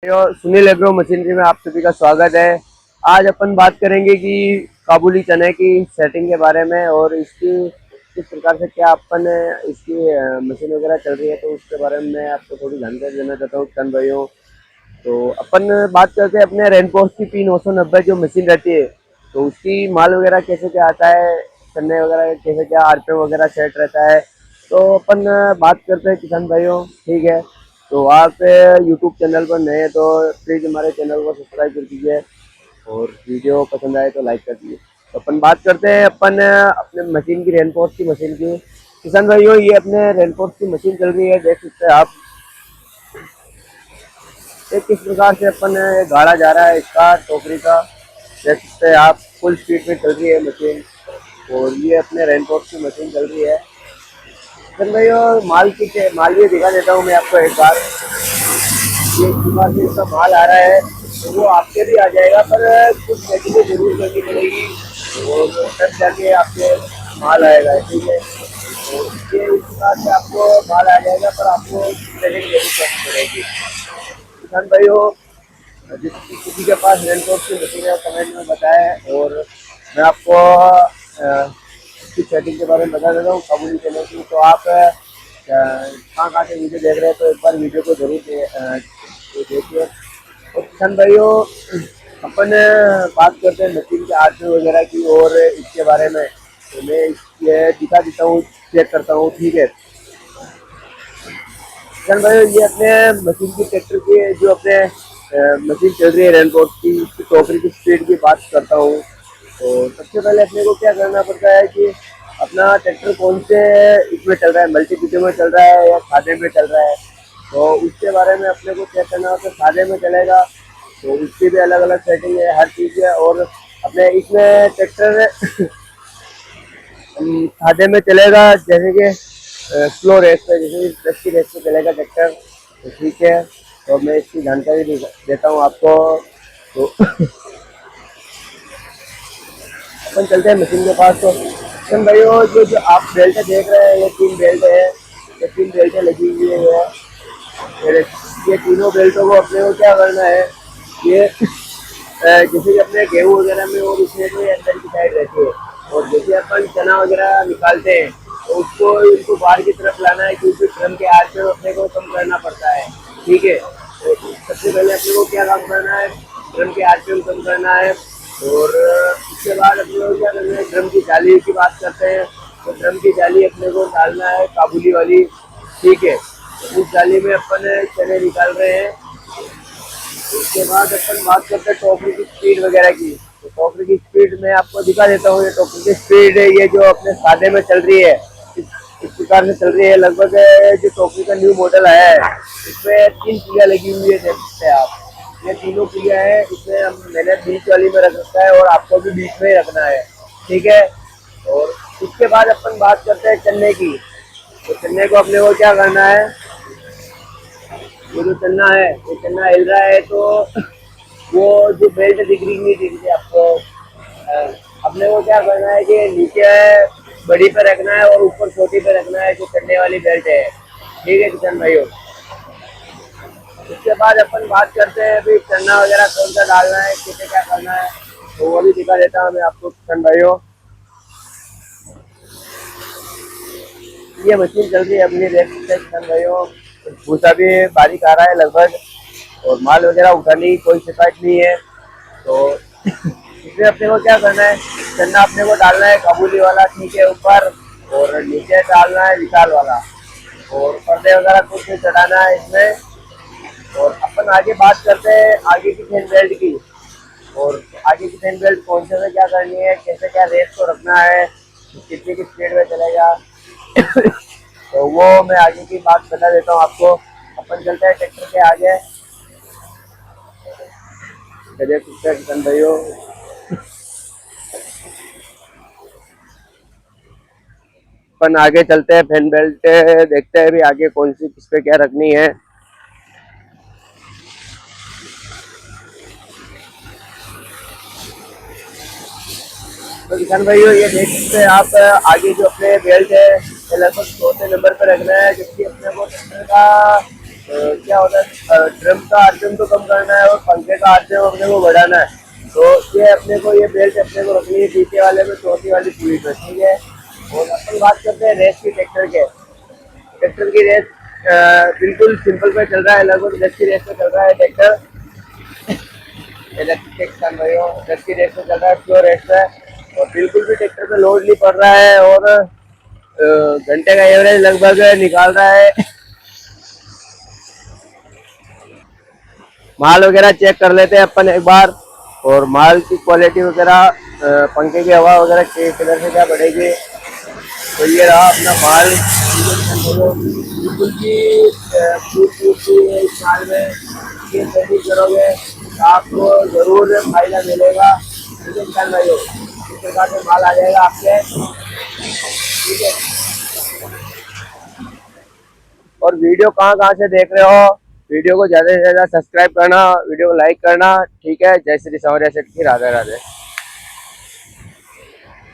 Sunil agro machinery में आप सभी का स्वागत है। आज अपन बात करेंगे कि काबुली चने की सेटिंग के बारे में और इसकी किस प्रकार से क्या अपन इसकी मशीन वगैरह चल रही है, तो उसके बारे में मैं आपको थोड़ी जानकारी देना चाहता हूँ किसान भाइयों। तो अपन बात करते हैं अपने रेनफोर्स की P990 जो मशीन रहती है, तो उसकी माल वगैरह कैसे क्या आता है, चने वगैरह कैसे क्या आरपीएम वगैरह सेट रहता है। तो अपन बात करते हैं किसान भाइयों, ठीक है। तो आप यूट्यूब चैनल पर नए हैं तो प्लीज़ हमारे चैनल को सब्सक्राइब कर दीजिए और वीडियो पसंद आए तो लाइक कर दीजिए। तो अपन बात करते हैं अपन अपने मशीन की, रेनफोर्स की मशीन की। किसान भाइयों, ये अपने रेनफोर्स की मशीन चल रही है, देख सकते हैं आप। ये किस प्रकार से अपन गाड़ा जा रहा है इसका टोकरी का, देख सकते हैं आप। फुल स्पीड में चल रही है मशीन और ये अपने रेनफोर्स की मशीन चल रही है। किसान भाइयों, माल भी दिखा देता हूँ मैं आपको एक बार। ये दुकान से इसका माल आ रहा है तो वो आपके भी आ जाएगा, पर कुछ सेटिंग जरूर करनी पड़ेगी और तब जाके आपके माल आएगा, ठीक है। तो ये इस प्रकार से आपको माल आ जाएगा, पर आपको सेटिंग जरूर करनी पड़ेगी। किसान भाइयों, जिस किसी के पास रेनकोट की मशीन है कमेंट में बताएं और मैं आपको इसकी सेटिंग के बारे में बता देता हूँ काबुली चने की। तो आप कहाँ से वीडियो देख रहे हैं तो एक बार वीडियो को जरूर देखिए। और किसान भाइयों, अपन बात करते हैं मशीन के आरपीएम वगैरह की और इसके बारे में। तो मैं ये दिखा देता हूँ, चेक करता हूँ, ठीक है। किसान भाइयों, ये अपने मशीन की ट्रैक्टर की जो अपने मशीन चल रही है रेनकोट की, उसकी टोकरी की स्पीड की बात करता हूँ। तो सबसे पहले अपने को क्या करना पड़ता है कि अपना ट्रैक्टर कौन से इसमें चल रहा है, मल्टीपीटी में चल रहा है या खादे में चल रहा है, तो उसके बारे में अपने को चेक करना होता है। खादे में चलेगा तो उसकी भी अलग अलग सेटिंग है, हर चीज़ है। और अपने इसमें ट्रैक्टर खादे में चलेगा जैसे कि स्लो रेस पे, जैसे 10 की रेस पे चलेगा ट्रैक्टर, तो ठीक है। तो मैं इसकी जानकारी देता हूँ आपको। तो अपन चलते हैं मशीन के पास। तो हम भाइयों, जो आप बेल्ट देख रहे हैं, ये 3 बेल्ट है, ये 3 बेल्टें लगी हुई है। ये तीनों बेल्टों को अपने को क्या करना है, ये जैसे कि अपने गेहूँ वगैरह में और उसमें तो ये अंदर की साइड रहती है, और जैसे अपन चना वगैरह निकालते हैं तो उसको इसको बाहर की तरफ लाना है, क्योंकि ड्रम के आर पे अपने को कम करना पड़ता है, ठीक है। तो सबसे पहले अपने को क्या काम करना है, ड्रम के आरपीएम कम करना है। और उसके बाद अपने को क्या करना है, ड्रम की जाली की बात करते हैं। तो ड्रम की जाली अपने को डालना है काबुली वाली, ठीक है। तो उस जाली में अपन चने निकाल रहे हैं। उसके बाद अपन बात करते हैं टोकरी की स्पीड वगैरह की। तो टोकरी की स्पीड मैं आपको दिखा देता हूँ। ये टोकरी की स्पीड है, ये जो अपने सादे में चल रही है, इस प्रकार से चल रही है। लगभग जो टोकरी का न्यू मॉडल आया है, इसमें 3 पुलियाँ लगी हुई है, देख सकते हैं आप। ये तीनों पुलियाँ हैं, इसमें हम मैंने बीच वाली में रख रखा है और आपको भी बीच में ही रखना है, ठीक है। और उसके बाद अपन बात करते हैं चने की। तो चने को अपने को क्या करना है, ये जो चना है, ये चना हिल रहा है तो वो जो बेल्ट दिख रही थी आपको, अपने को क्या करना है कि नीचे बड़ी पे रखना है और ऊपर छोटी पे रखना है, जो चढ़ने वाली बेल्ट है, ठीक है किसान भाइयों। उसके बाद अपन बात करते हैं अभी चना वगैरह कौन सा डालना है, कैसे क्या करना है, तो वो भी दिखा देता हूँ मैं आपको किसान भाइयों। ये मशीन चल रही है अपनी, देख सकते हैं किसान भाइयों। भूसा भी बारीक आ रहा है लगभग, और माल वगैरह उठाने की कोई शिकायत नहीं है। तो इसमें अपने को क्या करना है, चना अपने को डालना है काबुली वाला, ठीक है, ऊपर, और नीचे डालना है विशाल वाला, और पर्दे वगैरह कुछ नहीं चढ़ाना है इसमें। और अपन आगे बात करते हैं आगे की चेन बेल्ट की। और आगे की चेन बेल्ट कौन से में क्या करनी है, कैसे क्या रेस को रखना है, कितनी की स्पीड में चलेगा तो वो मैं आगे की बात बता देता हूँ आपको। अपन चलते हैं ट्रैक्टर के आगे। देख सकते हैं किसान भाइयों, अपन आगे चलते हैं, फैन बेल्ट देखते हैं भी आगे कौन सी किस पे क्या रखनी है। तो किसान भाइयों, ये देख सकते हैं आप, आगे जो अपने बेल्ट है ये लगभग 4 नंबर पर रखना है, जबकि अपने को ट्रैक्टर का क्या होता है, ड्रम का आरपीएम तो कम करना है और पंखे का आरपीएम अपने को बढ़ाना है। तो ये अपने को ये बेल्ट अपने को रखनी है पीछे वाले में, चौथी वाली पूरी में, ठीक है। और अपन बात करते हैं रेस की, ट्रैक्टर के। ट्रैक्टर की रेस बिल्कुल सिंपल पे चल रहा है, लगभग 10 की रेस पे चल रहा है ट्रैक्टर। इलेक्ट्रिक दस की रेस पे चल रहा है, स्लो रेस पे। और बिल्कुल भी ट्रैक्टर पे लोड नहीं पड़ रहा है, और घंटे का एवरेज लगभग निकाल रहा है। माल वगैरह चेक कर लेते हैं अपन एक बार, और माल की क्वालिटी वगैरह, पंखे की हवा वगैरह किधर से क्या बढ़ेगी। तो ये रहा अपना माल। बिल्कुल भी फूट फूट की इस साल में ये सर्विस करोगे तो आपको जरूर फायदा मिलेगा, ठीक है किसान भाइयों। इस प्रकार से माल आ जाएगा आपके, ठीक है। और वीडियो कहाँ कहाँ से देख रहे हो, वीडियो को ज़्यादा से ज़्यादा सब्सक्राइब करना, वीडियो को लाइक करना, ठीक है। जय श्री सौर्य सेठ की, राधे राधे।